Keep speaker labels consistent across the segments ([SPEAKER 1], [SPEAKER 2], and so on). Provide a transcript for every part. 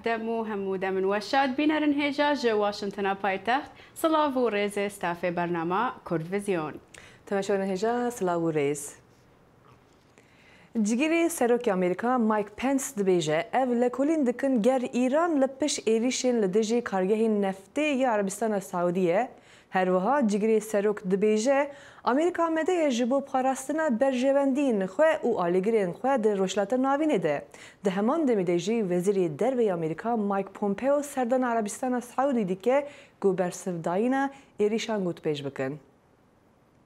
[SPEAKER 1] دمو هموده من وشاد بینرن هیجا جو واشنطن پایتخت صلاف و ریز استاف برنامه کردویزیون
[SPEAKER 2] تماشون هیجا صلاف و ریز جگیری سروک امریکا مایک پنس دبیجه اف لکولین دکن گر ایران لپش ایریشن لدجی کارگه نفتی یا عربستان سعودیه هر وها جگری سروک دبیجه امریکا مده جبو پاراستنا برجواندین خو او آلیگرین خو در روشلات ناوینه ده ده همان دمیدهجی وزیری درو امریکا مایک پومپیو سردان عربستان سعودی دیگه گو برسفداینا ایریشان گوت پیش بکن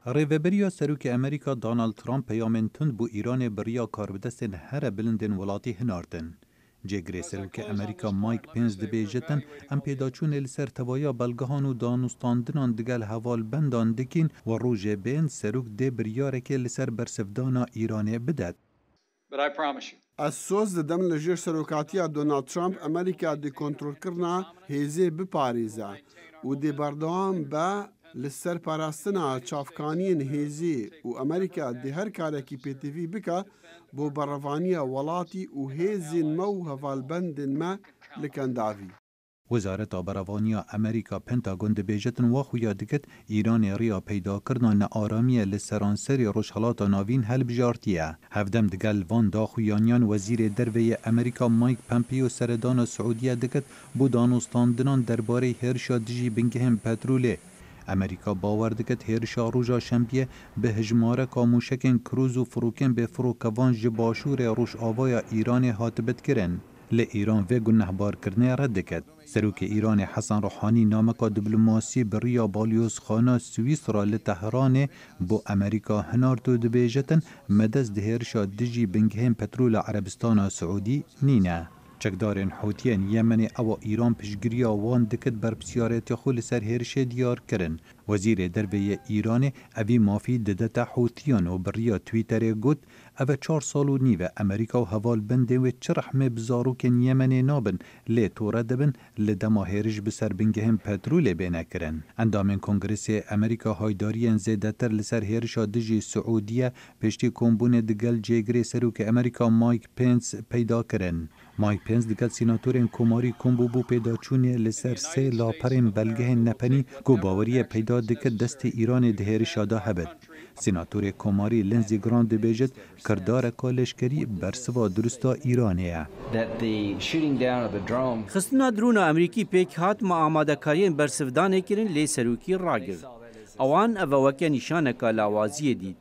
[SPEAKER 3] ریوبریا سروک امریکا دونالد ترامپ پیامن تند بو ایران بریا کاربدستن هر بلندن ولاتی هناردن. جگری سروک امریکا مایک پنس دبیجتن ام پیداچون لسر توایا بلگهان و دانستاندنان دگل حوال بندان دکین و روژ بین سروک ده بریارک لسر برسفدانا ایران بدد.
[SPEAKER 4] از سوز دم لجر سروکاتیا دونالد ترامپ امریکا دی کنترل کرنا هیزه بپاریزه و دی بردوام با لسر پاراستنا چافکانین هیزی و امریکا دی هر کارکی پی تی وی بکا بو بروانیا ولاتی و هیزین مو هفالبندن ما لکنداوی.
[SPEAKER 3] وزارت آبروانیا امریکا پنتاگون دبیجتن و خویا دکت ایران ریا پیدا کرنا نآرامی لسرانسری روشحالات ناوین هل بجارتیه. هفدم دگل وان دا خویانیان وزیر دروی امریکا مایک پمپیو سردان سعودیه دکت بو دانستاندنان درباره هرشا دجی بنگهم پتروله. امریکا باور دکت هرشا روژا شنبیه به هجماره کاموشکن کروز و فروکن به فروکوان جباشور روش آوایا ایران هاتبت کرن. لإيران في گنهبار کرنه رد دکد. سروک ایران حسن روحانی نامکا دیپلماسی بریا بالیوس خانه سویسرا لتهران بو امریکا هنارتو دبیجتن مدز دهرشا دجی بنگهم پترول عربستان سعودی نینه. چکدارن حوتیان یمن او ایران پشگریا وان دکت بر بسیارت خول سر هرش دیار کرن. وزیر دربی ایران اوی مافی ددتا حوتیان و بریا تویتر گود او 4 سال و نیو امریکا و حوال بنده و چرحم بزاروکن یمن نابن لی توره دبن لدما هرش بسر بنگهم پترول بینه کرن. اندامن کنگرس امریکا هایدارین زیدتر لسر هرشا دجی سعودیه پشتی کمبون دگل جگری سروک امریکا مایک پنس پیدا کرن. مایک پنس دگل سیناتورین کماری کمبو بو پیدا چونی لسر 3 لاپرین بلگه نپنی گو باوری پیدا دکت دست ایران دهرشا دا هبد. سیناتور کماری لنزی گراند بیجت کردار کالشکری برسوا درستا ایرانیه.
[SPEAKER 5] خستنا درون امریکی پیک هات ما آماده کارین برسفدانه کرن لی سروکی راگر. اوان اووکه نشانکا لاوازیه دید.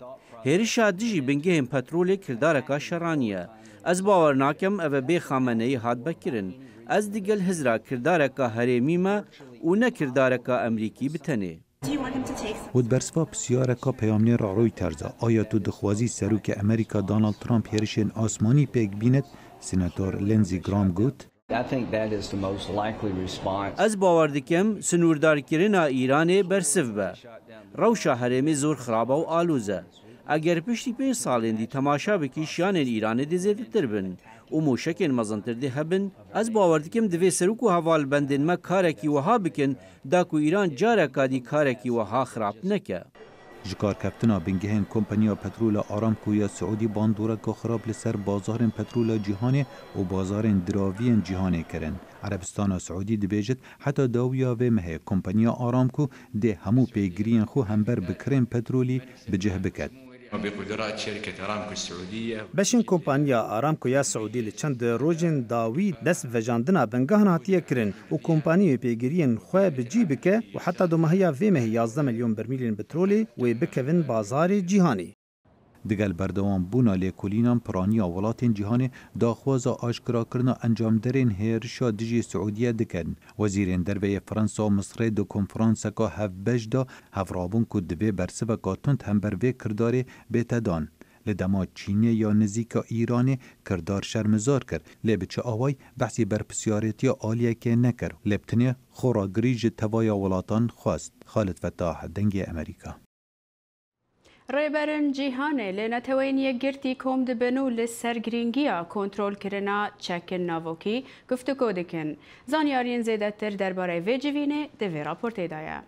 [SPEAKER 5] هرشا دجی بنگه هم پترول کردارکا شرانیه. از باور ناکم او بی خامنهی هات بکرن. از دیگل هزرا کردارکا هریمی ما و نه کردارکا امریکی بتنه.
[SPEAKER 3] ود برسوا بسیارکا پیامنی روی ترزا آیا تو دخوازی سروک امریکا دونالد ترامپ هرشن آسمانی پیک بیند؟ سیناتور لنزی گرام گوت
[SPEAKER 5] از باور دکم سنوردار کرنا ایران برسف به روشا هرمی زور خرابه و آلوزه اگر پشتی 5 سالین دی تماشا بکی شیان ایران دی زیدتر بن و موشکین مزنتر دی هبن از باور دکم دوی سروک و حوال بندن ما کارکی وها بکن داکو ایران جارکا دی کارکی وها خراب نکه.
[SPEAKER 3] جکار کفتنا بنگهن کمپانیا پترول آرامکو یا سعودی باندورکا خراب لسر بازار پترول جهانی و بازار دراوی جهانی کرن. عربستان سعودی دبیجت حتی داویا و مه کمپانیا آرامکو ده همو پیگرین خو همبر بکرین پترولی بجه بکد.
[SPEAKER 6] بقدرات شركة أرامكو السعودية
[SPEAKER 7] بشن كومبانيا أرامكو يا سعودي لچند روجن داوي دس وجاندنا بنگهن هاتيه کرن و كومبانيا بيگرين خو بجي بك و حتى دومهيا في مه 11 مليون برميل بترولي و بكوين بازار جهاني.
[SPEAKER 3] دگل بردوام بونا لیکولینان پرانیا ولاتین جهان داخوازا آشکرا کرنا انجام درین هرشا دجی سعودیه دکن. وزیرین دربی فرانسا و مصر دو کنفرانس که هفبش دا هفرابون که دوی برسه و کاتوند هم بروی کردار بیتدان. لدما چینی یا نزیک ایران کردار شرمزار کرد. لبچه آوای بحثی برپسیاریتی آلیه که نکر. لبتنی خورا گریج توایا ولاتان خواست. خالد فتاح دنگی امریکا.
[SPEAKER 1] ریبرن جیهانه لنتوین یگرتی کم دبنو لسرگرینگیا کنترل کرنا چکن ناوکی گفتگو دکن. زانیارین زیدتر درباره ویجوینه دوی راپورته دایا.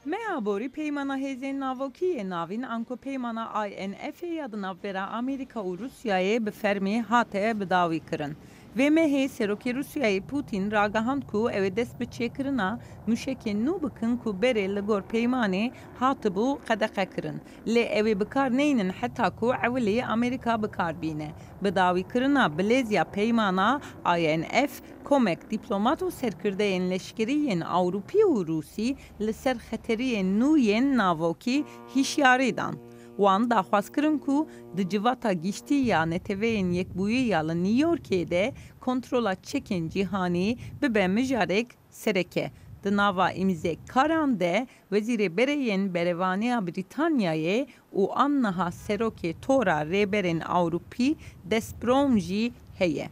[SPEAKER 8] Meabori peymana hezin navoki navin anko peymana INF adına vera Amerika u Rusya'ya be fermi hate be davi kırın. و مه سروکی روسیای پوتین راگهاند کو او دست به چکرنا مشکل نو بکن کو بره لگور پیمانه هاتبو قدقه کرن لی او بکار نینن حتی کو اولی امریکا بکار بینه بداوی کرنا بلیزیا پیمانا INF کمک دیپلمات و سرکرده لشکری اوروپی و روسی لسر خطری نوی ناوکی هیشیاری دان. وان داخواست کرن کو د جواتا گیشتی یا نتوین یک بویی یا نیویورکی ده کنترولا چکن جهانی به مجارک سرکه. د ناوا امزه کاران ده وزیر برین بروانی بریتانیای و آنها سروک تورا ریبرین اوروپی دسپرومجی هیه.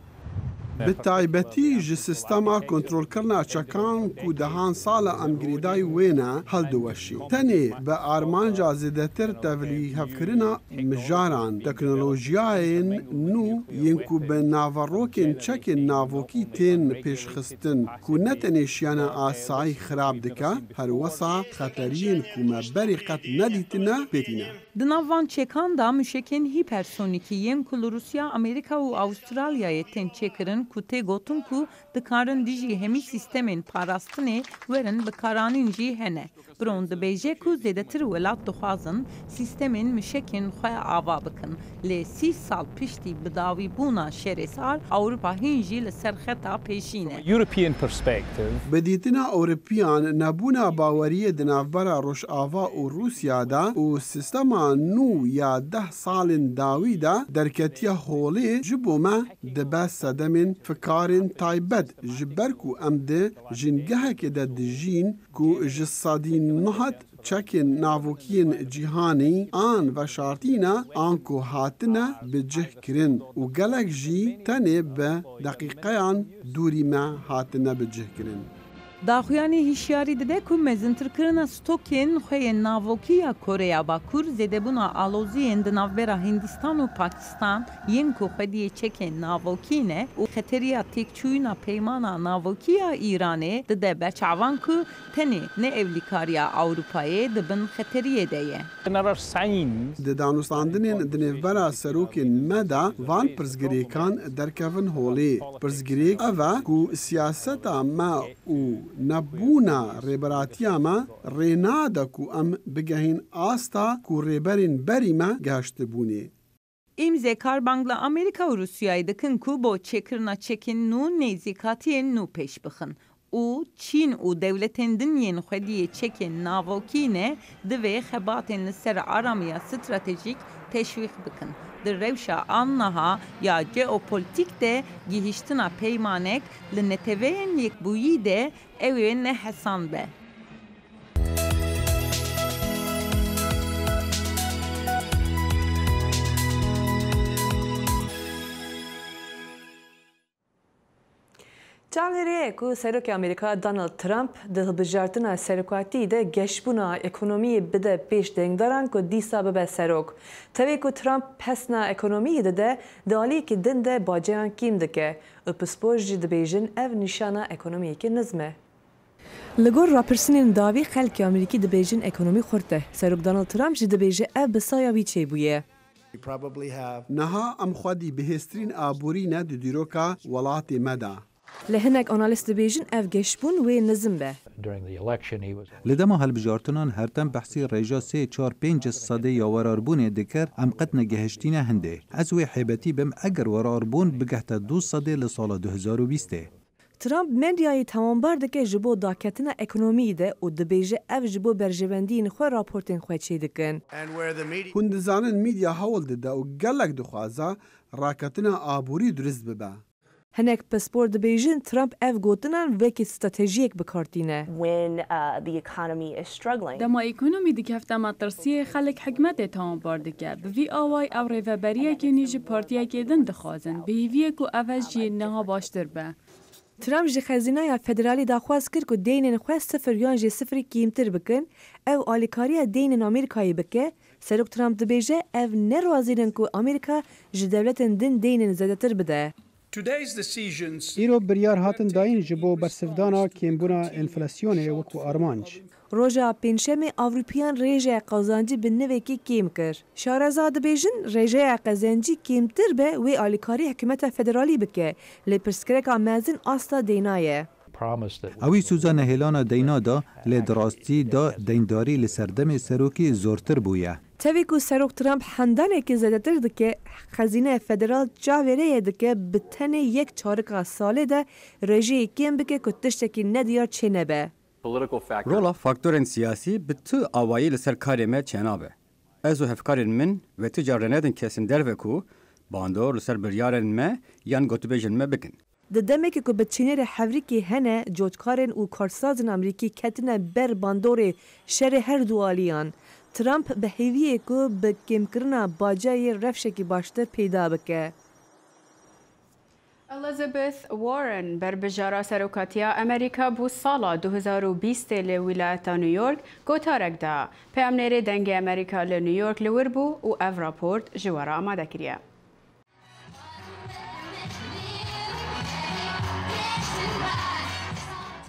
[SPEAKER 4] بالتایبەتی ji sistema kontrolkirina çekan ku dehan sala emgirîdayî wêne heldiweşî. Tenê bi armanca zêdetir tevlîhevkirina mijaran teknolojiyayên nû yên ku bi naverokên çekên navokî tên pêşxistin ku ne tenê şiyana asayî xirab dike, her wesa xeteriyên ku me berê qet nedîtine pêtîne.
[SPEAKER 8] Di navan çekan da müşekin hipersonikiyen ku Rusya, Amerika û Avustralyayê tên çêkirin ku tê gotin ku dikarin dijî hemî sistemên parastinê werin bi karanîn jî hene. Biron dibêje ku zêdetir welat dixwazin sistemên müşekên xwe ava bikin. Lê 30 sal piştî bi dawîbûna şerêsar Ewropa hîn jî li ser xeta pêşîne.
[SPEAKER 9] European perspective.
[SPEAKER 4] Bi dîtina Ewropiyan nebûna baweriyê di navbera Rojava û Rûsya da û sistema nû ya 10 salên dawî da derketiya holê ji bo me dibe sedemên fikarên taybet ji ber ku em di jîngehekê de dijîn ku ji sadî nihat çekên navokiyên cîhanî an veşartîne an ku hatine bi cih kirin û gelek jî tenê bi deqîqeyan dûrî me hatine bi cih kirin.
[SPEAKER 8] Daxuyani hişyarî dide ku mezintirkirina stokên xweyên navokî ya Koreya Bakur zêdebûna aloziyên di navbera Hindistan û Pakistan yên ku xwediyê çekên navokî ne û xeteriya têkçûyîna peymana navokî ya Îranê dide berçavan ku tenê ne evlîkariya Ewropayê dibin xeteriyê de ye.
[SPEAKER 4] Di danûstandinên di nêvbera serokên me da van pirsgirêkan derkevin holê. Pirsgirêk ev e ku siyaseta me û nebûna rêberatiya me rê nade ku em bigehîn asta ku rêberên berî me geştibûnê.
[SPEAKER 8] İmze karbangla Amerika û Rusyayê dikin ku bo çêkirina çekên nû nêzîkatiyên nû pêş bixin. û Çîn û devletên dinyên xwediyê çekên navokî ne divê xebatên li ser aramiya stratejîk teşwîq bikin. Di rewşa annaha ya geopolitîk de gihîştina peymanek li neteweyên yekbûyî de ew ê nehesan be.
[SPEAKER 2] Çavleriye ku Serokê Amerîka Donald Trump di hilbijartina serokatî de geşbûna ekonomiyê bide pêş dengdaran ku dîsa bibe serok. Tevê ku Trump pesna ekonomiyê dide di aliyekî din de bacayan kîm dike û pispor jî dibêjin ev nîşana ekonomiyekî nizm e. Li gor rapirsînên dawî xelkê Amerîkî dibêjin ekonomî xurt e. Serok Donald Trump jî dibêje ev bi saya wî çêbûye.
[SPEAKER 4] Niha em xwedî bihêztirîn aborîne di dîroka welatê me da.
[SPEAKER 2] Li hinek analîst dibêjin ev geşbûn wê nizm be.
[SPEAKER 3] Li dema hilbijartinan her tem behsî rêja 3-4-5 sedê ya werarbûnê dikir em qet negihiştîne hindê. Ez wê hêbetî bim eger werarbûn bigehte 2 sedê li sala 2020.
[SPEAKER 2] Trump medyayê tamambar dike ji bo daketina ekonomiyê de û dibêje ev ji bo berjevendiyên xwe raportên xwe çê dikin.
[SPEAKER 4] Hûn dizanin mîdya hewl dide û gelek dixwaze raketina aborî durist bibe.
[SPEAKER 2] Hinek pispor dibêjin Trump ev gotinan vekî stratejiyek bikartîne.
[SPEAKER 10] Dema ekonomî dikefte metirsiyê xelek hikmetê tamambar dike. Bi vî awayî ew rêveberiyekê nî ji partiyekê din dixwazin. Bi hêviyê ku ev jî niha baştir be.
[SPEAKER 2] Trump ji xezînaya federalî daxwaz kir ku deynên xwe 0 yan jê 0 kîmtir bikin, ew alîkariya deynên Amerîkayê bike. Serok Trump dibêje ev ne razînin ku Amerîka ji devletên din deynên zêdetir bide.
[SPEAKER 9] îro biryar hatin dayîn ji bo bersivdana kêmbûna enflasyonê wekû armanc.
[SPEAKER 2] Roja pênşemê Ewropiyan rêjeya qazancî bi nivekî kêm kir. Şareza dibêjin rêjeya qazancî kêmtir be wê alîkarî hikûmeta federalî bike. Lê pirsgirêka mezin asta dênaye.
[SPEAKER 3] Ew Suzan Hêlana deyna da lê di rastî da deyndari li ser demê serokê zortir bûye.
[SPEAKER 2] Tevê ku Serok Trump hendanekî zêdetir dike, Xezîneya Federal çavereyê dike bi tenê yek çarika salê de rejiyê kêm bike ku tiştekî nediyar çê nebe.
[SPEAKER 11] Rola faktörên siyasî bi tu awayî li ser karê me çênabe. Ez û hevkarên min ve tu carî nedin kesin derve ku bandor li ser biryarên me yan gotûbêjên me bikin.
[SPEAKER 2] Di demekî ku bi Çînê hevrekî hene, cotkarên û karsazên Amerîkî ketine ber bandorê şerê her du aliyan. Trump bi hêviyê ku bi kêmkirina bacayê rewşekî baştir peyda bike.
[SPEAKER 1] Elizabeth Warren berbijara serokatiya Amerika bû sala 2020 li wilayeta New York gotarek da. Peyamnêrê dengê Amerika li New York li wir bû û ev raport ji we re amade kiriye.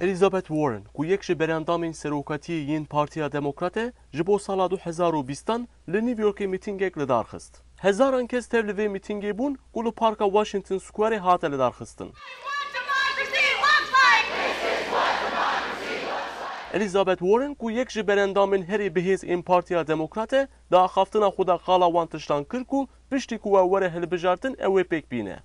[SPEAKER 12] Elizabeth Warren ku yek ji berendamên serokatiyê yên Partiya Demokratê ji bo sala 2020 li New Yorkê mîtingek li dar xist. Hezaran kes tev li vê mîtingê bûn ku li parka Washington Squareê hate li dar xistin. Elizabeth Warren ku yek ji berendamên herî bihêz ên Partiya Demokratê di axaftina xwe de qala wan tiştan kir ku piştî ku we were hilbijartin ew ê pêk bîne.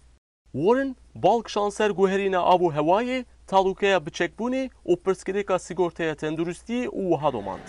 [SPEAKER 12] Warren balk şanser guherîna av û hewayê, talukeya biçekbûnê û pirsgirêka sigorteya tenduristiyê û wiha domand.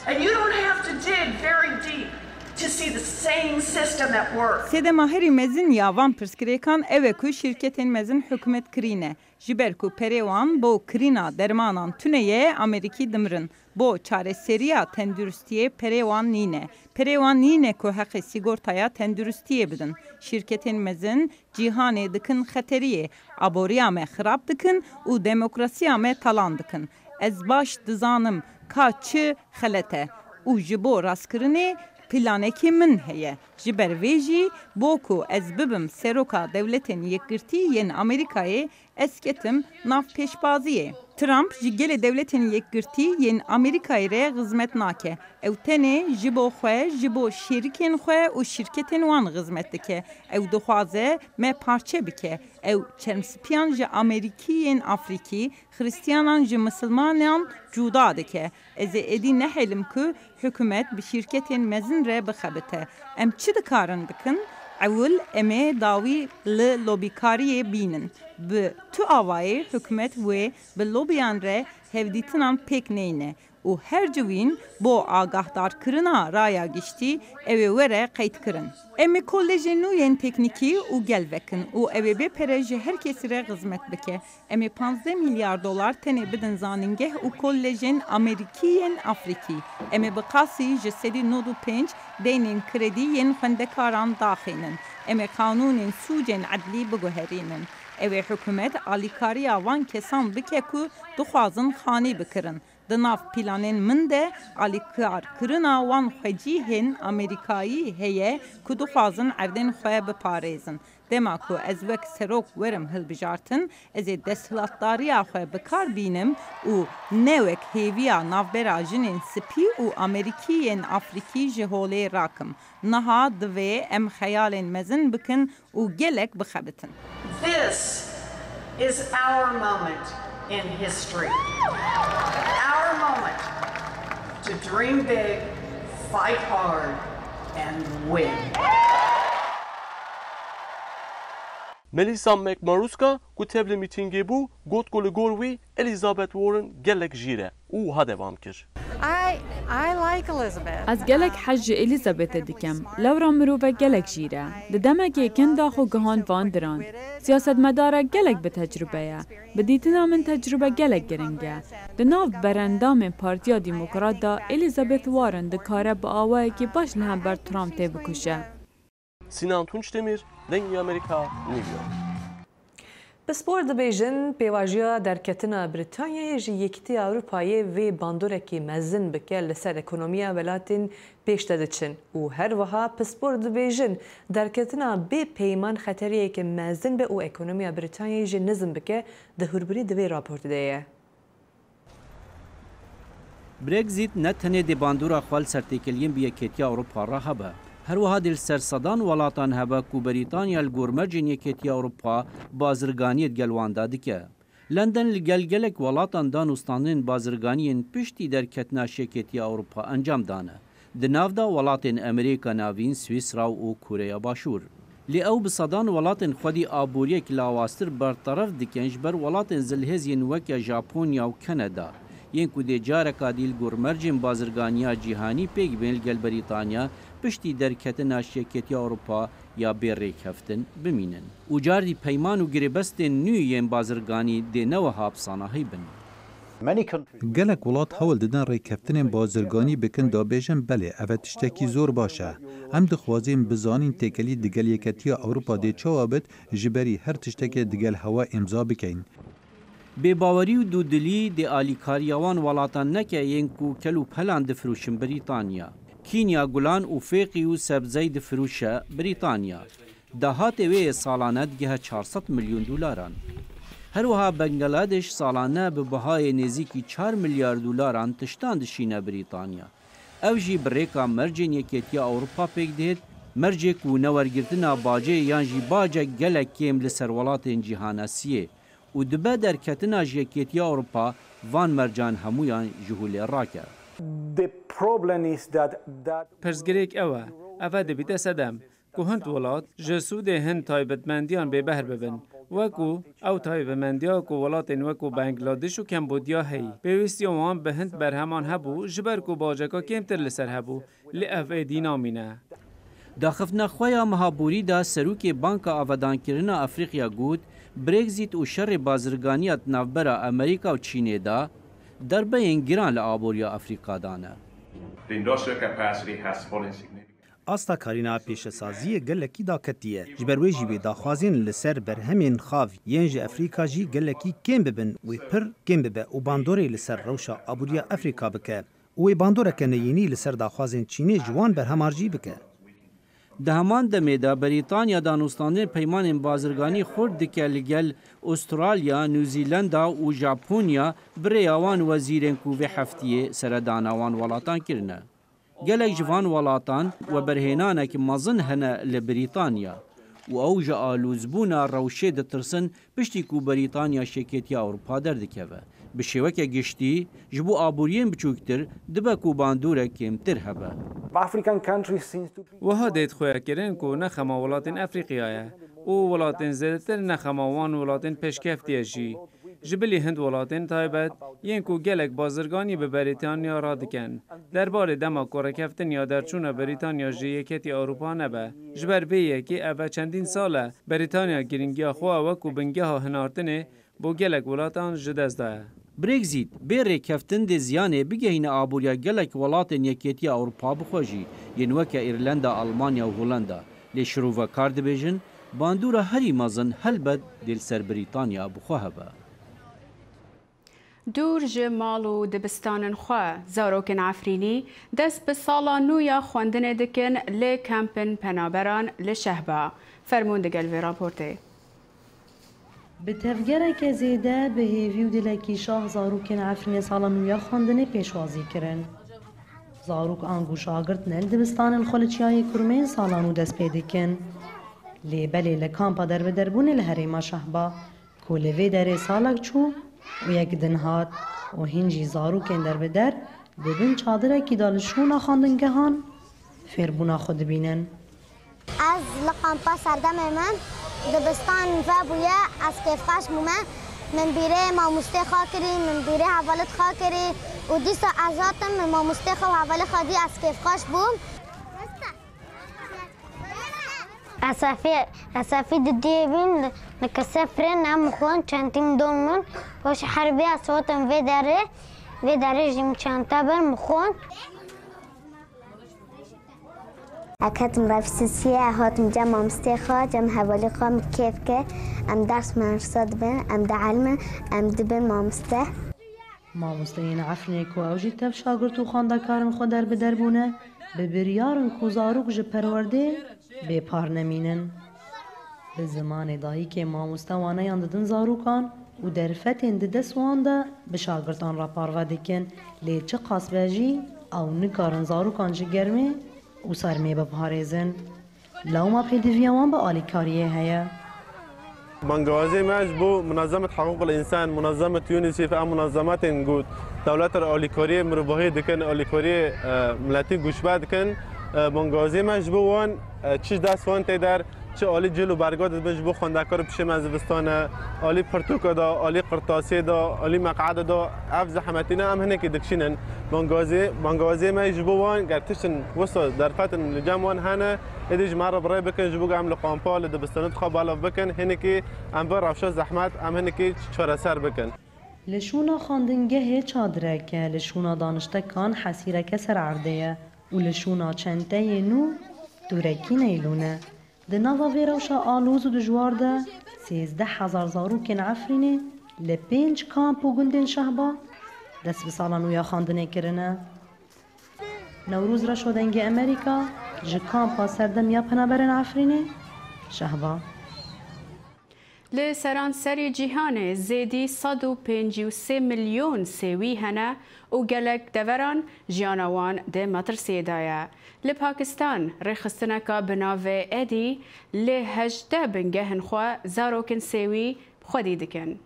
[SPEAKER 8] Sêde maherî mezin ya van pirsgirêkan ev e ku şirketên mezin hikûmet kirîne. Ji ber ku perê wan bo kirîna dermanan tuneyê Amerîkî dimirin. Bo çareseriya tenduristiyê perê wan nîne. Perê wan nîne ku heqê sigortaya tenduristiyê bidin. Şirketên mezin cîhanê dikin xeteriyê, aboriya me xirab dikin û demokrasiya me talan dikin. Ez baş dizanim ka çi xelete û ji bo rastkirinê planekî min heye. Ji ber vê jî bo ku ez bibim seroka dewletên yekgirtî yên Amerîkayê ez ketim nav pêşbaziyê. Trump ji gelê dewletên yekgirtî yên Amerîkayê re xizmet nake. Ew tenê ji bo xwe, ji bo şêrikên xwe û şirketên wan xizmet dike. Ew dixwaze me parçe bike. Ew çermspiyan ji Amerîkiyên Afrikî, Xristiyanan ji Misilmanan cuda dike. Ez ê êdî nehêlim ku hikûmet bi şirketên mezin re bixebite. Em çi dikarin bikin? Ewl em ê dawî li lobîkariyê bînin. Bi tu awayê hikûmet wê bi lobiyan re hevdîtinan pêk neyne. û her civîn bo agahdar-kirina raya giştî ew ê were qeyd kirin. Em ê kolejên nû yên teknîkî û gel vekin û ew ê bêpere ji her kesî re xizmet bike. Em ê 15 milyar dolar tenê bidin zanîngeh û kolejên Amerîkî yên Afrikî. Em ê bi qasî ji serî 95 deynên kredî yên xwendekaran daxînin. Em ê qanûnên sûcên edlî biguherînin. Ew ê hikûmet alîkariya wan kesan bike ku dixwazin xanî bikirin. Di nav planên min de alîkarkirina wan xwecihên Amerîkayî heye ku dixwazin erdên xwe biparêzin. Dema ku ez wek serok werim hilbijartin, ez ê desthilatdariya xwe bikar bînim û ne wek hêviya navbera jinên spî û Amerîkiyên Afrikî ji holê rakim. Niha divê em xeyalên mezin bikin û gelek bixebitin.
[SPEAKER 13] This is our moment in history. Our moment to dream big, fight hard, and win.
[SPEAKER 12] Melissa McMaruska ku tevli mîtingê bû got ku li gor wî Elizabeth Warren gelek jîre û ha devam kir.
[SPEAKER 10] Ez gelek hez ji Elizabethê dikim. Lewra mirove gelek jî re. Di demekê kin daxwe gihan van diran. Siyasetmedarek gelek bi tecrübe ye. Bi dîtina min tecrübe gelek giring e. Di nav berendamên Partiya Demokrat da Elizabeth Warren dikare bi awayekî baş li hember Trump tê bikuşe.
[SPEAKER 12] Sinan Tunçdemir, Dengê Amerika, New York.
[SPEAKER 2] Spor dibêjin pêvajiya derketina Britanyayê ji Yekîtiya Ewropayê vê bandorekî mezin bike li ser ekonomiya welatên pêşte diçin û her wiha pispor dibêjin derketina bê peyman xeteriyekî mezin be û ekonomiya Britanyayê jî nizm bike di hûrbirî di vê raportê de ye.
[SPEAKER 5] Brexit ne tenê dê bandora xwe li sertêkeliyên bi Yekêtiya Ewropa re hebe. Her wiha dil sersedan welatan hebe ku Brîtanya li gormercên Yekêtiya Ewropa bazirganiyê gelwanda dike. London li gel gelek welatan danûstanên bazirganiyên piştî derketina Yekêtiya Ewropa encam dane. Di nav da welatên Amerîka navîn, Swîsra û Koreya Başûr. Lê ew bi sedan welatên xwedî aboriyek lawastir bertaraf dikin ji ber welatên zilhêziyên weke Japonya û Kanada. Yên ku dê careka dîl gormercên bazirganiya cîhanî pêk bên li gel Brîtanya piştî derketina Yekêtiya Ewropa ya bê rêkeftin bimînin. û carî peyman û girêbestên nû yên bazirganî dê newiha bisanahî bin.
[SPEAKER 3] Gelek welat hewl didin rêkeftinên bazirganî bikin dabêjin belê ev tiştekî zor baş e. Em dixwazin bizanîn têkelî digel Yekêtiya Ewropa dê çawa bit ji berî her tiştekê digel hewa imza bikeyn.
[SPEAKER 5] Bêbawerî û dûdilî dê alîkariya wan welatan neke yên ku kel û pelan difirûşin Brîtanya. Kenya gulan û fêqî û sebzeyê difirûşe Brîtanya. Dahatê wê yê salane digehe 400 milyon dolaran. Her wiha Bangladeş salane bi bihayê nêzîkî 4 milyar dolaran tiştan dişîne Brîtanya. Ev jî bi rêka mercên Yekêtiya Ewropa pêk dihêt, mercê ku newergirtina bacê yan jî bacek gelek kêm li ser welatên cîhanesiyê û dibe derketina ji Yekêtiya Ewropa van mercan hemûyan ji hûlê rake.
[SPEAKER 14] Pirsgirêk ew e, ev dibîte sedem ku hind welat ji Sûdê hin taybetmendiyan bêbehr bibin. Wekû ew taybetmendiya ku welatên wekû Bangladeş û Kambodya heye. Pêwîstiya wan bi hind berheman hebû ji ber ku baceka kêmtir li ser hebû, lê ev ê dînamîne.
[SPEAKER 5] Daxiftina xwe ya mehaborî da serokê Banka Avedankirina Efrîqya got, Brexit û şerê bazirganiya navbera Amerîka û Çînê da derbeyên giran li aboriya Efrîqa dane.
[SPEAKER 7] Asta karîna pêşesaziyê gelekî daketiye. Ji ber wê jî wê daxwazên li ser berhemên xav yên ji Efrîka jî gelekî kêm bibin wê pir kêm bibe û bandorê li ser rewşa aboriya Efrîka bike. û wê bandoreke neyînî li ser daxwazên Çînê ji wan berhemar jî bike.
[SPEAKER 5] Di heman demê de Brîtanya danûstanên peymanên bazirganî xurt dike li gel Avustralya, Nû Zîlanda û Japonya birêya wan wezîrên ku vê heftiyê seredana wan welatan kirine. Gelek ji van welatan weberhênanekî mezin hene li Brîtanya û ew ji alûzbûna rewşê ditirsin piştî ku Brîtanya Yekêtiya Ewropa derdikeve. Bi şêweke giştî ji bo aboriyên biçûktir dibe ku bandorek kêmtir hebe.
[SPEAKER 14] Wiha dê dixuyekirin ku nexema welatên Efrîqya ye û welatên zêdetir nexema wan welatên pêşkeftiye jî. Ji bilî hind welatên taybet yên ku gelek bazirganî bi Brîtanya radikin. Derbarê dema korekeftin ya derçûna Brîtanya ji Yekêtiya Ewropa nebe. Ji ber vê yekê ev çendîn sal e Brîtanya giringiya xwe wekû bingeha hinartinê bo gelek welatan ji dest daye.
[SPEAKER 5] Brexit bê rêkeftin dê ziyanê bigehîne aboriya gelek welatên Yekêtiya Ewropa bixwe jî yên weke Îrlanda, Almanya û Hollanda. Lê şirovekar dibêjin bandora herî mezin helbet dê li ser Brîtanya bixwe hebe.
[SPEAKER 1] Dûr ji mal û dibistanên xwe zarokên Efrînî dest bi sala nû ya xwendinê dikin lê kampên penaberan li Şehba. Fermûn digel vê raportê.
[SPEAKER 15] Bi tevgereke zêde bi hêvî û dilekî şah zarokên Efrînê sala nû ya xwendinê pêşwazî kirin. Zarok an û şagirt ne li dibistanên xwe li Çiyayê Kurmên sala nû dest pê dikin. Lê belê li kampa derbederbûnê li herêma Şehba ku li vê derê salek çû û yek din hat û hîn jî zarokên derbeder dibin çadirekî da li şûna xandingehan fêrbûna xwe dibînin.
[SPEAKER 16] Ez li kampa serdemê min dibistan vebûye ez kêfxweş bûme min bîrê mamostê xwe kirî min bîrê hevalît xwe kirî û dîsa ez hatim min mamostê xwe û hevalî xwe dî ez kêfxweş bûm. Esefî didiyê bîn li kesefrên em xwin çentîm don min baş herbê ez sotim vê derê jî çente bin xwin. اکتم رفسیه هاتم جمع مستخا جمع حوالی قام کیف که ام درس مرصد بن ام دعلم ام دبن مامسته
[SPEAKER 15] مامۆستەیان عفرینێک و ئەوژی تەف شاگرت و خاندەکارن خۆ دەربەدەربوونە بە بریارن و زاروک ji پەروەردێ بێپار نەمینن. Bi zimanê dayîkê mamoste waneyan didin zarûkan û derfetên di dest wan de bi şagirtan re parve dikin lê çi qasbe jî ew nikarin zarûkan ji germê û sermê biparêzin. Lewma pêdiviya wan bi alîkariyê heye.
[SPEAKER 12] منگازی ماش بو منظمت حقوق الانسان منظمت یونیسف ام منظمات گود دولت آلیکاری مربوطه دکن آلیکاری ملتی گوشبه دکن منگازی ماش بو وان چیز دست وان تیدر چه عالی جلو برگاد بنج بو خواندکار پیش مزبستان عالی پرتوکا دا عالی قرطاسی دا عالی مقعد دا اف زحمتینا هم هنه که دکشینن منگازی ماش بو وان گرتشن وسط درفتن لجام هنه ادیج مره برای بکن جبو گام لقامپال دبستانت خواب بالا بکن هنه که ام بر رفشه زحمت ام هنه که چهار سر بکن
[SPEAKER 15] لشونا خواندنگه چادرکه لشونا دانشتکان حسیرکه سر عردیه و لشونا چنته نو دورکی نیلونه ده نوا ویروشا آلوز و دجوار ده 13,000 زاروکن عفرینه لپینج کامپ و گندن شهبا دست به سالانویا خواندنه کرنه. نوروز را شدنگه امریکا جه کامپا سردم یا پنابرن عفرینه شهبا.
[SPEAKER 1] لسرانسری جیهان زیدی 153 میلیون سوی هنه و گلک دوران جیانوان ده مترسی دایه. لپاکستان رخصتنکا بناوه ادی لهجده بنگهن خواه زاروکن سوی خودی دکن.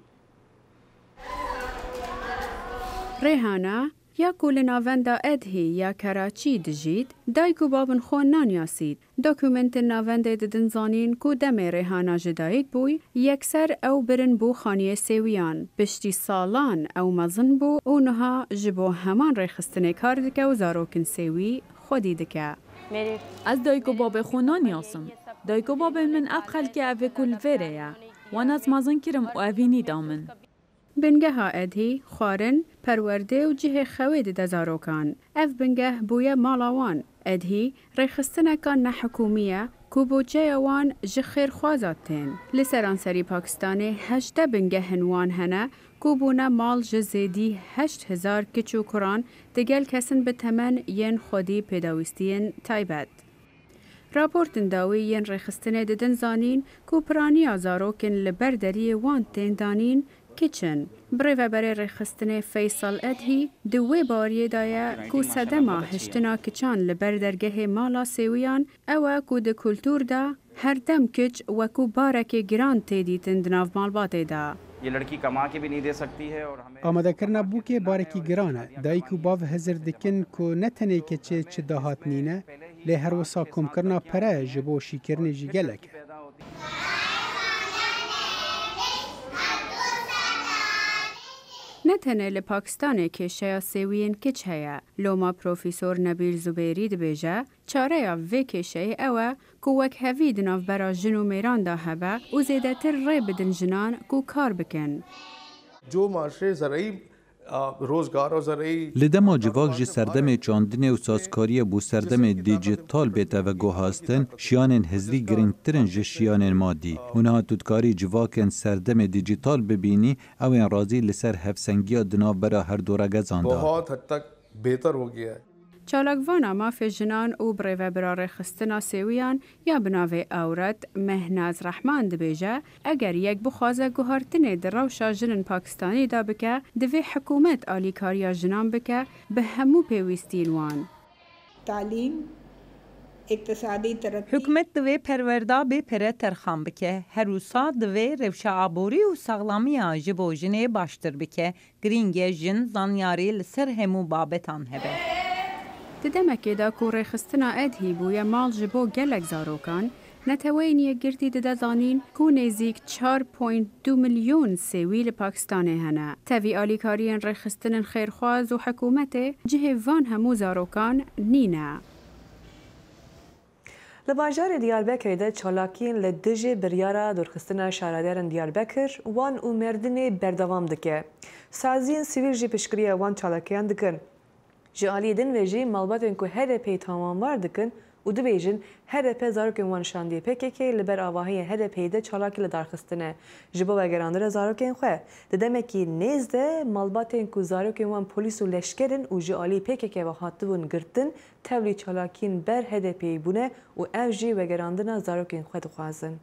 [SPEAKER 1] ریحانه یا کل ناوندا ادهی یا کراچی دجید دایکو بابن خون نانیاسید. داکومنت ناونده ددنزانین کو دم ریحانه جدایک بوی یکسر او برن بو خانیه سویان بشتی سالان او مزن بو اونها جبو همان ریخستنه کار دکه و زاروکن سوی خودی دکه.
[SPEAKER 10] از دایکو باب خونان یاسم. دایکو باب من ابخل که اوه کل وره یا وان از مزن کرم و اوینی دامن.
[SPEAKER 1] بنگه ها ادهی خوارن پرورده و جه خوید دزاروکان. اف بنگه بویا مالاوان. ادهی ریخستنکان نحکومیه کو بوجه وان جخیر خوازاتین. لسرانسری پاکستان 18 بنگه هنوان هنه کو بونا مال جزیدی 8,000 کچو کران دگل کسن به تمن ین خودی پیداویستین تایبت. راپورتن داوی ین ریخستنه ددن زانین کو پرانی آزاروکن لبردری وان تین دانین کچن. برای و برای رخستن فیصل ادهی دوی باریه دایه کو سدما هشتنا کچان لبردرگه مالا سویان او کو ده کلتور دا هر دم کچ و کو بارک گران تیدیتن دناف مالبات دا.
[SPEAKER 17] ये लड़की कमा के भी नहीं दे सकती है और हमें
[SPEAKER 9] آماده کرنا بو که بارکی گرانه دایکو باو هزر دکن کو نتنه که چه دهات نینه لی هر وسا کم کرنا پره جبو شیکرنی جی گلکه.
[SPEAKER 1] نتنه لپاکستان که شیا سویین کچ هیا لوما پروفیسور نبیل زبیری دبیجه چاره یا وی کشه اوه کو وک هوی دناف برا جنو میران دا هبه و زیده تر ری بدن جنان کو کار بکن.
[SPEAKER 18] جو معاشره زرعی روزگار و زرعی
[SPEAKER 3] لدما جواک جی سردم چاندن و سازکاری بو سردم دیجیتال بیتا و گوهاستن شیانن هزری گرینگترن جی شیانن مادی. اونها تودکاری جواکن سردم دیجیتال ببینی او این رازی لسر هفسنگی دناف برا هر دوره گزانده.
[SPEAKER 18] बहुत हद तक बेहतर हो गया है.
[SPEAKER 1] چالاکوانا مافی جنان او بری و برای خستنا سویان یا بناوی آورد مهناز رحمان دبیجه اگر یک بخوازه گوهارتنه در روشا جنن پاکستانی دا بکه دوی حکومت آلیکاریا جنان بکه به همو پیوستین وان.
[SPEAKER 19] تعلیم اقتصادی ترقی
[SPEAKER 8] حکومت دوی پروردا به پره ترخان بکه هروسا دوی روشا آبوری و ساغلامی جبو جنه باشتر بکه گرینگ جن زانیاری لسر همو بابتان هبه.
[SPEAKER 1] دمکه دا کو ریخستنا ادهی بویا مال جبو گلک زاروکان نتوینی گرتی دزانین کو نزیک 4.2 میلیون سویل پاکستانی هنه. تاوی آلیکارین ریخستن خیرخواز و حکومت جه وان همو زاروکان نینه.
[SPEAKER 2] لباجار دیاربکر ده چالاکین لدجه بریارا درخستنا شارادرن دیاربکر وان او مردن بردوام دکه. سازین سیویل جی پشکریه وان چالاکیان دکن. جالی دن و جی مالباتن که هر پی تمام وار دکن و dibêjin HDP zarokên wan şandiye PKK li ber avahiyê HDP'yê de çalakî li darxistine ji bo vegerandina zarokên xwe di demekî nêz de malbatên ku zarokên wan polîs û leşkerin û ji alî PKK ve hatibûn girtin tevlî çalakîn ber HDP'yê bûne û ev jî vegerandina zarokên xwe dixwazin.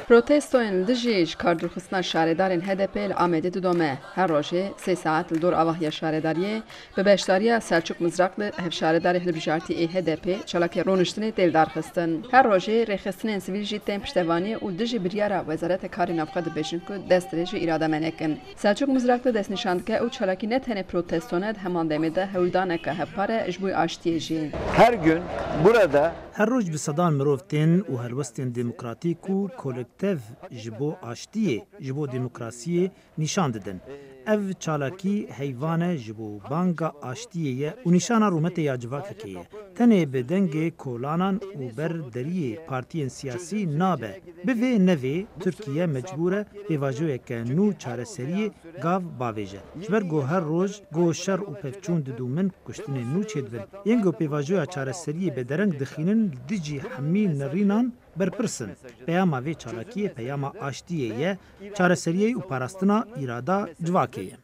[SPEAKER 20] Protestoyên li dijî ji kardûrxistina şaredarên HDP li Amedê didome. Her rojê 3 saet li dor avahiya şaredariyê bi beşdariya Selçuk Mizraklı hev şaredarê hilbijartî HDP çalakê rûniştinê têl darxistin. Her rojê rêxistinên sivîl jî tên piştevaniyê û dijî biryara Wezareta Karê Navxwe dibêjin ku dest dirê ji îrada me nekin. Selçuk Mizraklı destnîşan dike û çalakî ne tenê protestone heman demê de hewldaneka hevpare ji bo aştiyê jî.
[SPEAKER 21] Her gün burada
[SPEAKER 7] her roj bi sedan mirov tên û helwestên demokratîk û kolektiv ji bo aştiyê ji bo demokrasiyê nîşan didin. Ev çalakî heyvan ji bo banga aştiyê ye û nîşana rûmetê ya civakekê ye. Tenê bi dengê kolanan û ber deriyê partiyên siyasî nabe. Bi vê nevê Tirkiye mecbûr e pêvajoyeke nû çareseriyê gav bavêje. Ji ber got her roj got şer û pevçûn didûmin kuştinên nû çêdibin. Yên got pêvajoya çareseriyê bedereng dixînin dijî hemî nirînan berpirsin. Peyama vê çalakiyê peyama aştiyê ye, çareseriyê û parastina îrada civakê ye.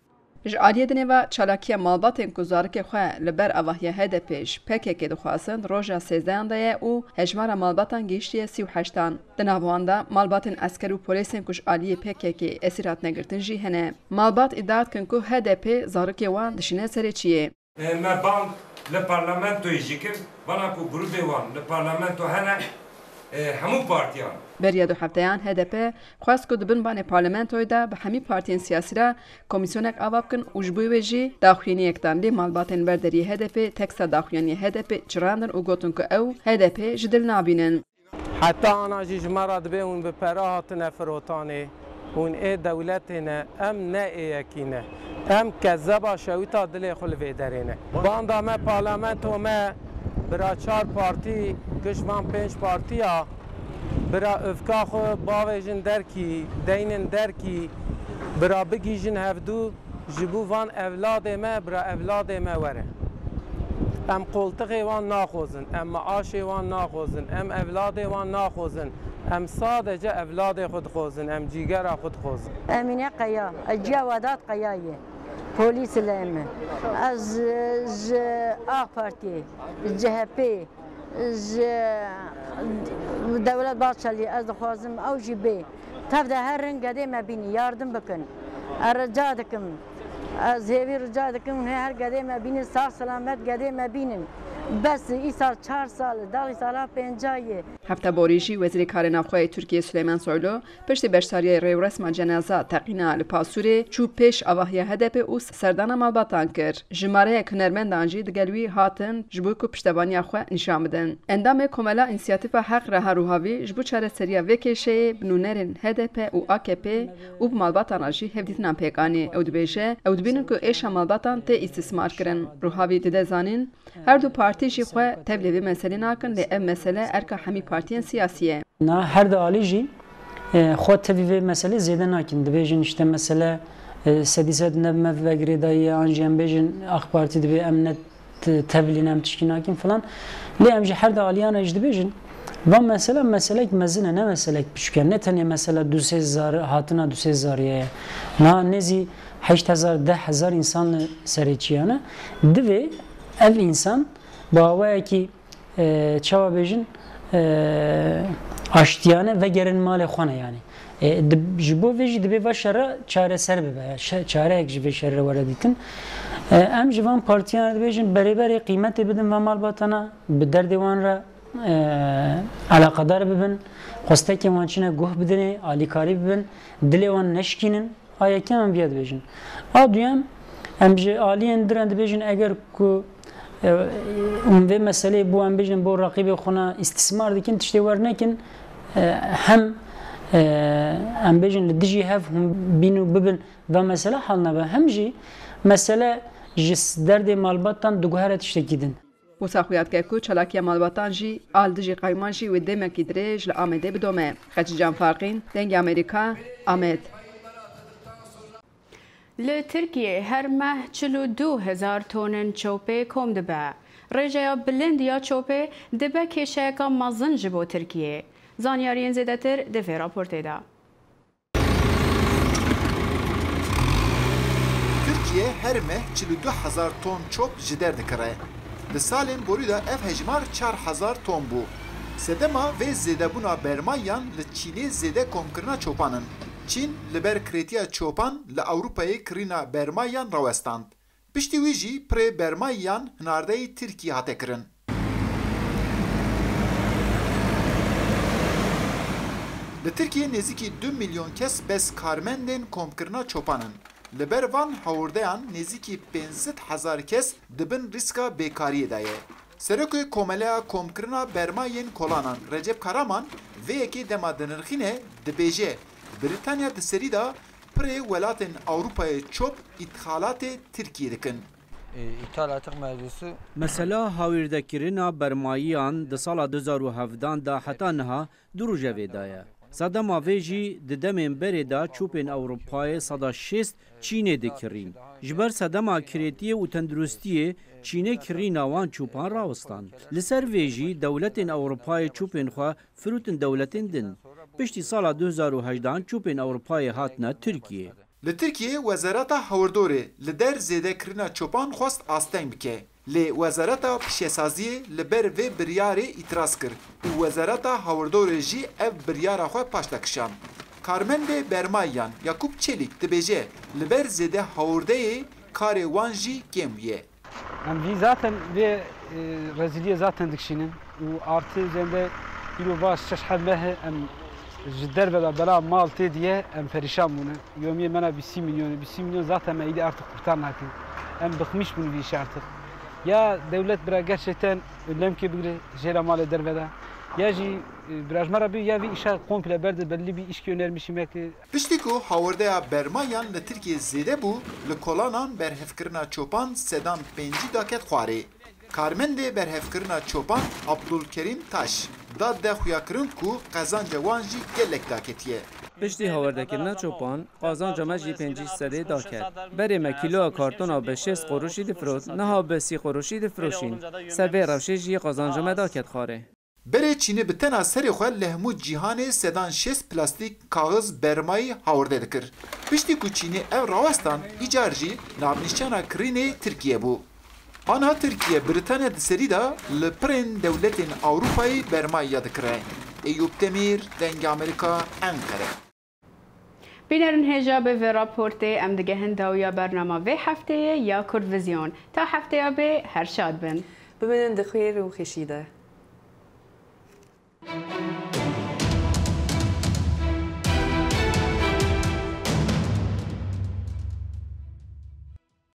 [SPEAKER 20] Ji aliyê dinêva çalakiya malbatên ku zarokê xwe li ber avahiya HDP ji PKK dixwazin roja 13 de ye û hejmara malbatan gihîştiye 38. Di nav wan de malbatên esker û polîsên ku ji aliyê PKK esîr hatine girtin jî hene. Malbat îdia dikin ku HDP zarokê wan dişîne serê çiyê.
[SPEAKER 22] Me bang li parlamentoyê jî kir, bana ku grûpê wan li parlamento hene hemû partiyan.
[SPEAKER 20] Beriya du hefteyan HDP xwest ku dibin banê parlamentoyê de bi hemî partiyên siyasî re komîsyonek ava bikin û ji bo wê jî daxuyaniyek dan lê malbatên berderî HDP teksa daxuyaniya HDP çirandin û gotin ku ew HDP ji dil nabînin.
[SPEAKER 23] Heta ana jî ji me re dibe hûn bi pera hatine firotanê hûn ê dewletê ne em ne êyekî ne. Em kezzeba şewîta dilê xwe li vê derê ne. Banda me parlamento me bira 4 partî kişvan 5 partiya bira övka xwe bavêjin derkî deynin derkî bira bigîjin hevdû ji bo van evladê me bira evladê me were. Em koltiqê wan naxwazin, em maaşê wan naxwazin, em evladê wan naxwazin. Em sadece evladê xwe dixwazin, em cîgera xwe dixwazin.
[SPEAKER 24] Emine Qaya, Eciya Vedat Qayayê. Polis me. Ez ji AK Parti, CHP, ji Devlet Bahçeli ez dixwazim ew jî bê. Tev de her rengedê me bînî yardım bikin. Rica dikim. Ez hêvî rica dikim her gedê me bînin sağ selamet gedê me bînin. Bes îsal 4 sal, dalî sala 50
[SPEAKER 20] Hefteborî jî Wezîrê Karê Navxweyê Tirkiye Süleyman Soylu piştî beşdariyê rêwresma ceneza teqîna li Pasurê çû pêş avahiya HDP û serdana malbatan kir. Ji mareyek hunermendan jî digel wî hatin ji bo ku piştevaniya xwe nîşan bidin. Endamê Komela İnisiyatîfa Heq Reha Rûhavî ji bo çareseriya vê kêşeyê bi nûnerên HDP û AKP û bi malbatan jî hevdîtinan pêkanî. Ew dibêje ew dibînin ku êşa malbatan tê îstismar kirin. Rûhavî dide zanîn her du partî jî xwe tevlî vê meselê nakin lê ev mesele erka hemî partiyên siyasî ye.
[SPEAKER 25] Her de alî jî xwe tevî vê meselê zêde nakin. Dibêjin işte mesele sedî sed nev me vegirê dayî an jî em bêjin AK Parti dibê em ne tevlîn em tişkî nakin filan. Lê em jî her de alîyan re jî dibêjin van mesele meselek mezin e ne meselek biçûk ne tenê mesela 2-3 hatina 2-3 zariye na nezî 8000 10,000 insan li serê çiyane divê ev insan bawayekî çawa bêjin aştiyane ve gerin malê xwe ne yani. Ji bo vê jî dibe ve şerre çareser bibe. Çareyek ji vê şerre were dîtin. Em ji van partiyan dibêjin berêberê qîmetê bidin ve malbatana bi derdê wan re alaqadar bibin. Xwestekên wan çîne guh bidinê, alîkarî bibin, dilê wan neşkînin. Ayekî em biya dibêjin. A duyem em ji aliyên diran dibêjin eger ku vê meselê bu em bêjin bo raqîbê xwe istismar dikin tiştê wernekin hem em bêjin li dijî hev hûn bîn û bibin ve mesele hal nebe hem jî mesele ji derdê malbatan diguhere tiştekî din.
[SPEAKER 20] Wisa xuyatke ku çalakiya malbatan jî al dijî qayman jî wê demekî dirêj li Amedê bidome. Xecî Canfarqîn, Dengê Amerîka, Amed.
[SPEAKER 1] Li Tirkiye her meh 42,000 tonên çewpê kom dibe. رژه بلند یا چوپه دبه کشه که مزن جبو ترکیه زانیارین زیدتر دفه راپورته دا
[SPEAKER 4] ترکیه هر مه 42,000 تن چوب جدر دکره لسالین بوریدا اف هجمار 4,000 تن بو سدما و زیده بونا برمایان لچینی زیده کمکرنا چوپانن چین لبر کریتیا چوپان لأوروپای کرینا برمایان روستاند پشتی ویجی پری برمایان هنارده ترکیه هاته کرن لترکیه نزیکی 2 میلیون کس بس کارمندین کمکرنا چوپانن لبر وان هاوردهان نزیکی 500,000 کس دبن ریسکا بیکاری دایه سرکوی کوملیا کمکرنا برمایین کولانان رجب کارمان و یکی دما دنرخینه دبیجه بریتانیا دسریدا پری ولاتن اروپای چوب ادخالات ترکیه دکن
[SPEAKER 5] مثلا هاویردکرنا برماییان د سال 2017 دا حتی نها دروجه ویدایه صدام آویجی ددمین بری دا چوپین اروپای صدا 6 چینه دکرین جبر صدام کریتیه و تندرستیه چینه کری نوان چوپان راوستان لسر ویجی دولتین اروپای چوپین خوا فروتن دولتین دن پشتی سال 2018 چوپین اروپای هاتنا ترکیه
[SPEAKER 4] لترکیه وزارت هوردوره لدر زیده کرنا چوپان خواست آستنگ بکه لی وزارت پیشسازی لبر و بریاره اتراز کرد و وزارت هوردوره جی اف بریاره خواه پاشتکشان کارمند برمایان یاکوب چلیک دبیجه لبر زیده هورده کار وانجی کمیه
[SPEAKER 6] ام وی zaten ve reziliye zaten dikşinin u artı üzerinde bir baş şaşhalmehe em jidder bela mal te diye em perişan bunu yomiye bana 1 milyon zaten meydi artık kurtarmadı em bıkmış bunu bir iş artık ya devlet bira gerçekten lemke bir jela mal eder veda ya ji birajmara bir ya bir işe komple berde belli bir iş önermişim ki
[SPEAKER 4] piştiku hawardeya bermayan le Türkiye zede bu le kolanan berhevkirna çopan sedan 5 daket xwari karmende berhevkirna çopan Abdülkerim Taş da de xuyakirin ku qazanca wan jî gelek daketiye
[SPEAKER 11] پشتی هاوردکرنا چوپان قازانجا مجی 500 داکت بری ما کیلو کارتون به 6 قروشی دفروت نه به 30 قروشی دفروشین سبه روشی جی قازانجا مداکت خاره
[SPEAKER 4] بره چینی به تنها سری خواه لهمو جیهان سدان 6 پلاستیک کاغذ برمایی هاورده دکر پشتی کو چینی او راوستان ایجارجی نابنیشچانا کرینه ترکیه بو آنها ترکیه بریتانیا دسری دا لپرین دولتین اوروپایی برمایی دکره ایوب تمیر دنگ امریکا انقره
[SPEAKER 1] بینرن هجا به راپورته ام دیگه هنداویا برنامه و هفته یا کردویزیون تا هفته به هر شاد بن
[SPEAKER 2] ببینن دخیر و خشیده